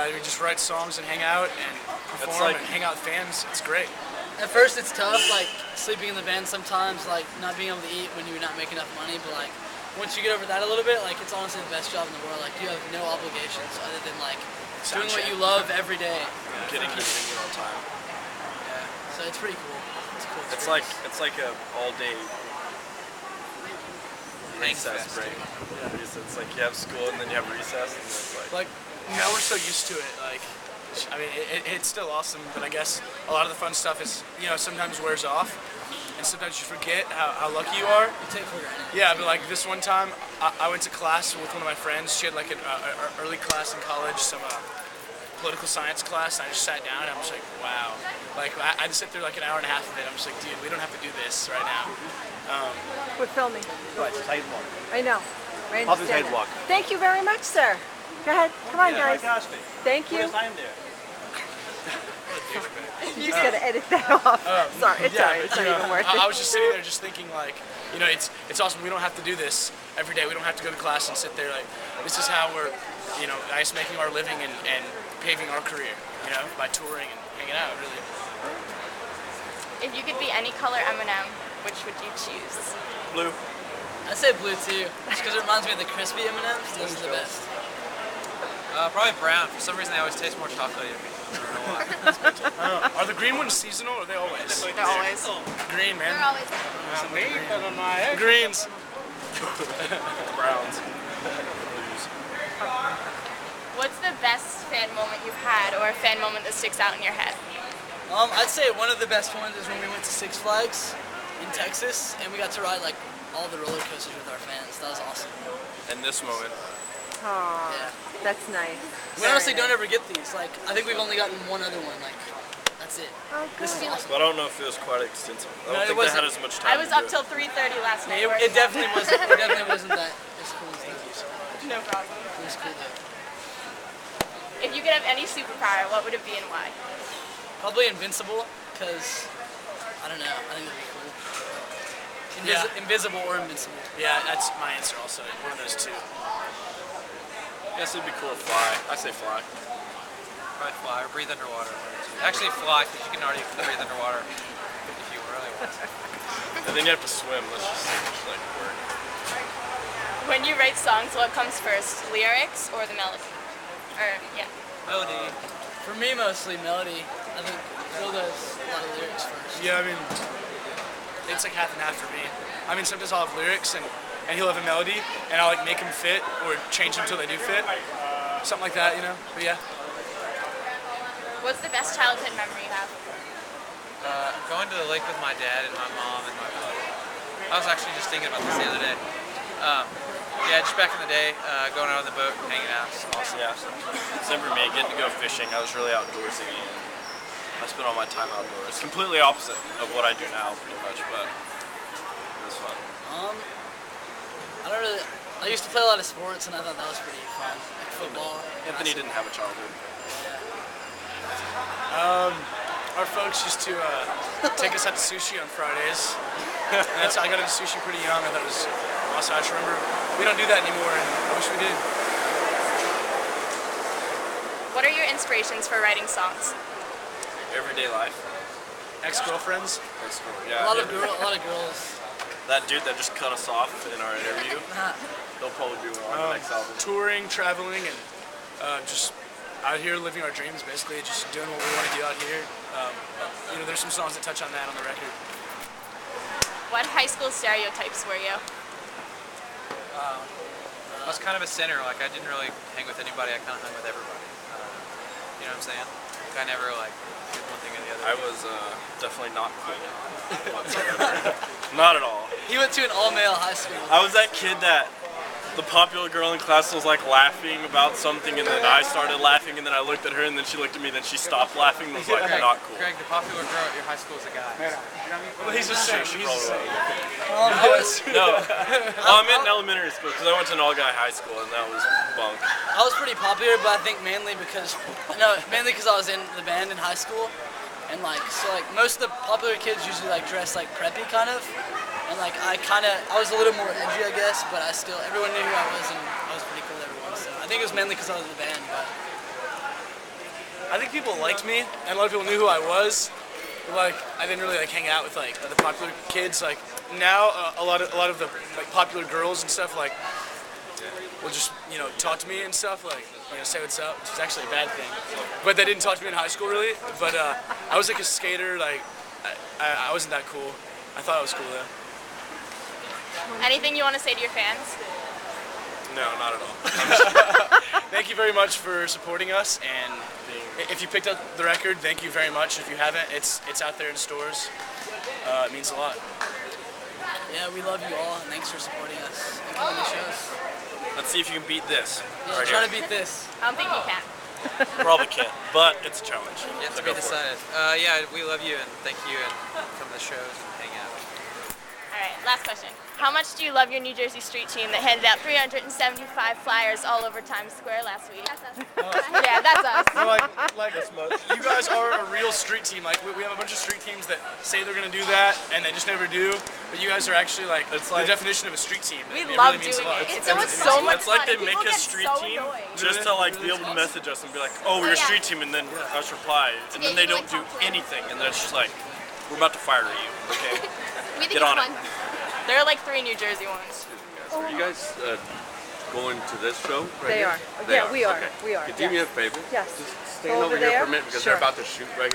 We just write songs and hang out and perform and hang out with fans. It's great. At first it's tough, like sleeping in the van sometimes, like not being able to eat when you're not making enough money, but like once you get over that a little bit, like it's honestly the best job in the world. Like you have no obligations other than like doing what you love every day. Getting everything all the time. Yeah, so it's pretty cool. It's cool. It's like a all day recess break. Yeah, it's like you have school and then you have recess and then it's like now we're so used to it. Like, I mean, it's still awesome, but I guess a lot of the fun stuff is, sometimes wears off, and sometimes you forget how lucky you are. You take for granted. Yeah, but like this one time, I went to class with one of my friends. She had like an early class in college, some political science class, and I just sat down and I'm just like, wow. Like, I had to sit through like an hour and a half of it. I'm just like, dude, we don't have to do this right now. We're filming. Right, sidewalk. I know. I Public understand sidewalk. that. Thank you very much, sir. Go ahead. Come on, guys. Thank you. Put a sign there. You just gotta edit that off. Sorry, it's alright. It's not even worth it. I was just sitting there just thinking like, it's awesome. We don't have to do this every day. We don't have to go to class and sit there. Like, this is how we're, I guess making our living and paving our career, by touring and hanging out, really. If you could be any color M&M, which would you choose? Blue. I'd say blue too, just because it reminds me of the crispy M&Ms. Those are the best. Probably brown. For some reason, they always taste more chocolatey to me. I don't know why. Are the green ones seasonal or are they always? They're always. Green, man. They're always. Greens. Browns. What's the best fan moment you've had, or a fan moment that sticks out in your head? I'd say one of the best ones is when we went to Six Flags in Texas, and we got to ride like all the roller coasters with our fans. That was awesome. And this moment. Aw, Yeah. that's nice. We honestly don't ever get these. Like, I think we've only gotten one other one. Like, that's it. Oh, This is good. awesome. But I don't know if it was quite extensive. I No, don't it think they had wasn't. as much time I was to up do till 3:30 last night. It definitely wasn't. It definitely wasn't that as cool as these. No problem. It was cool though. If you could have any superpower, what would it be and why? Probably invincible, because I don't know. I think that'd be cool. Yeah. Invisible or invincible. Yeah, that's my answer also. One of those two. I guess it'd be cool to fly. I say fly. Probably fly or breathe underwater. Actually fly, because you can already breathe underwater if you really want to. And then you have to swim. Let's just like work. When you write songs, what comes first, lyrics or the melody? Or, yeah. Melody. For me, mostly melody. I think Phil does a lot of lyrics first. Yeah, I mean, it's like half and half for me. I mean, sometimes I'll have lyrics and he'll have a melody, and I'll like make them fit or change them until they do fit. Something like that, But yeah. What's the best childhood memory you have? Going to the lake with my dad and my mom and my brother. I was actually just thinking about this the other day. Yeah, just back in the day, going out on the boat and hanging out. It's awesome. Yeah. Same for me. Getting to go fishing. I was really outdoorsy. I spent all my time outdoors. Completely opposite of what I do now, pretty much, but it was fun. I don't really. I used to play a lot of sports, and I thought that was pretty fun, like football. Anthony didn't have a childhood. Our folks used to take us out to sushi on Fridays. And that's how I got into sushi pretty young. I thought it was awesome. I just remember we don't do that anymore, and I wish we did. What are your inspirations for writing songs? Everyday life. Ex-girlfriends. Yeah. A lot of girls. That dude that just cut us off in our interview, they'll probably be on the next album. Touring, traveling, and just out here living our dreams, basically, just doing what we want to do out here. There's some songs that touch on that on the record. What high school stereotypes were you? I was kind of a sinner. Like, I didn't really hang with anybody. I kind of hung with everybody. You know what I'm saying? Like, I never, did one thing or the other. I was definitely not cool whatsoever. Not at all. He went to an all-male high school. I was that kid that the popular girl in class was laughing about something, and then I started laughing, and then I looked at her, and then she looked at me, then she stopped laughing, and was like, not cool. Greg, the popular girl at your high school is a guy. Well, he's just saying. She He's just probably saying. No. I meant in elementary school, because I went to an all-guy high school, and that was bunk. I was pretty popular, but I think mainly because I was in the band in high school, and most of the popular kids usually dress preppy kind of, and I was a little more edgy, I guess, but everyone knew who I was, and I was pretty cool to everyone. So I think it was mainly because I was in the band. But I think people liked me, and a lot of people knew who I was. But, like, I didn't really like hang out with like the popular kids. Like now, a lot of the like popular girls and stuff like will just talk to me and stuff like say what's up, which is actually a bad thing. But they didn't talk to me in high school really. But I was like a skater. Like I wasn't that cool. I thought I was cool though. Anything you want to say to your fans? No, not at all. Thank you very much for supporting us, and if you picked up the record, thank you very much. If you haven't, it's out there in stores. It means a lot. Yeah, we love you all, and thanks for supporting us and coming to shows. Let's see if you can beat this. Yeah, right try here. to beat this. I don't think you can. Probably can't, but it's a challenge. You have So to be go for it. decided. Yeah, we love you and thank you and come to the shows and hang out. All right, last question. How much do you love your New Jersey street team that handed out 375 flyers all over Times Square last week? That's us. Yeah, that's us. Like you guys are a real street team. Like we have a bunch of street teams that say they're gonna do that and they just never do. But you guys are actually like the definition of a street team. We It love really means a doing lot. it. It was so much It's like fun. they make People a get street so team annoyed. just to like be able to message us and be like, oh, we're a street team, and then us reply, and then they don't do anything, and then it's just like, we're about to fire you. Okay, We think get it's on fun. it. There are like 3 New Jersey ones. Are you guys going to this show? They are. They Yeah, we are. Okay. We are. Could you do me a favor? Yes. Just stand Go over over here there? for a minute because Sure. they're about to shoot right here.